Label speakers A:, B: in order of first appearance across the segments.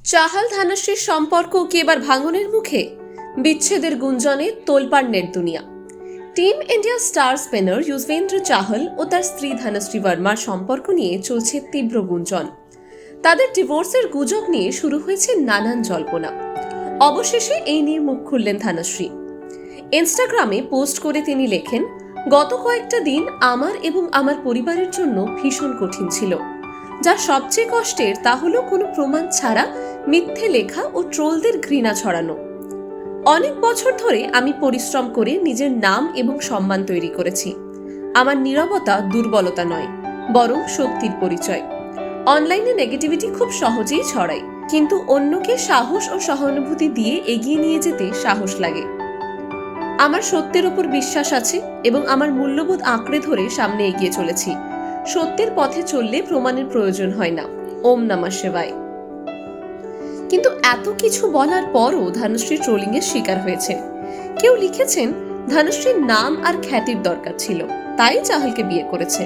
A: চাহাল ধানাশ্রীর সম্পর্ক কি এবার ভাঙনের মুখে? বিচ্ছেদের গুঞ্জনে তোলপাড় নেট দুনিয়া। Team India star spinner Yuzvendra Chahal ও তার স্ত্রী ধানাশ্রী বর্মার সম্পর্ক নিয়ে চলছে তীব্র গুঞ্জন। তাদের ডিভোর্সের গুজব নিয়ে শুরু হয়েছে নানান জল্পনা। অবশেষে এই নিয়ে মুখ খুললেন ধানাশ্রী। ইনস্টাগ্রামে পোস্ট করে তিনি লেখেন, গত কয়েকটা দিন আমার এবং আমার পরিবারের জন্য ভীষণ কঠিন ছিল। যা সবচেয়ে কষ্টের তা হলো কোনো প্রমাণ ছাড়া মিথ্যে লেখা ও ট্রোলদের ঘৃণা ছড়ানো। অনেক বছর ধরে আমি পরিশ্রম করে নিজের নাম এবং সম্মান তৈরি করেছি। আমার নীরবতা দুর্বলতা নয়, বরং শক্তির পরিচয়। অনলাইনে নেগেটিভিটি খুব সহজেই ছড়ায়, কিন্তু অন্যকে সাহস ও সহানুভূতি দিয়ে এগিয়ে নিয়ে যেতে সাহস লাগে। আমার সত্যের উপর বিশ্বাস আছে এবং আমার মূল্যবোধ আঁকড়ে ধরে সামনে এগিয়ে চলেছি। সত্যের পথে চললে প্রমাণের প্রয়োজন হয় না। ওম নমঃ শিবায়। কিন্তু এত কিছু বলার পরও ধানুশ্রী ট্রোলিং এর শিকার হয়েছেন। কেউ লিখেছেন, ধানুশ্রীর নাম আর খ্যাতির দরকার ছিল, তাই চাহলকে বিয়ে করেছে।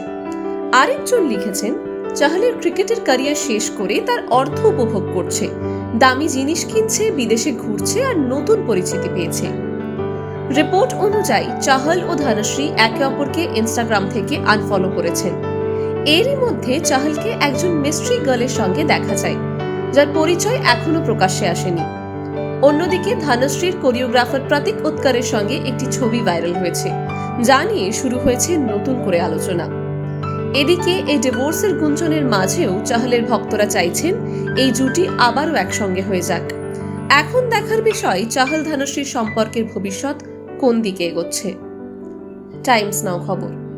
A: আরেকজন লিখেছেন, চাহলের ক্রিকেটের ক্যারিয়ার শেষ করে তার অর্থ উপভোগ করছে, দামি জিনিস কিনছে, বিদেশে ঘুরছে আর নতুন পরিচিতি পেয়েছে। রিপোর্ট অনুযায়ী চাহল ও ধানুশ্রী একে অপরকে ইনস্টাগ্রাম থেকে আনফলো করেছেন। এরই মধ্যে চাহলকে একজন মিস্ট্রি গার্লের সঙ্গে দেখা যায়, যার পরিচয় এখনো প্রকাশ্যে আসেনি। অন্যদিকে ধানুশ্রীর কোরিওগ্রাফার প্রতীক উৎকরের সঙ্গে একটি ছবি ভাইরাল হয়েছে, যা নিয়ে শুরু হয়েছে নতুন করে আলোচনা। এদিকে এই ডিভোর্সের গুঞ্জনের মাঝেও চাহলের ভক্তরা চাইছেন এই জুটি আবারও একসঙ্গে হয়ে যাক। এখন দেখার বিষয় চাহল ধানুশ্রীর সম্পর্কের ভবিষ্যৎ কোন দিকে এগোচ্ছে। টাইমস নাও খবর।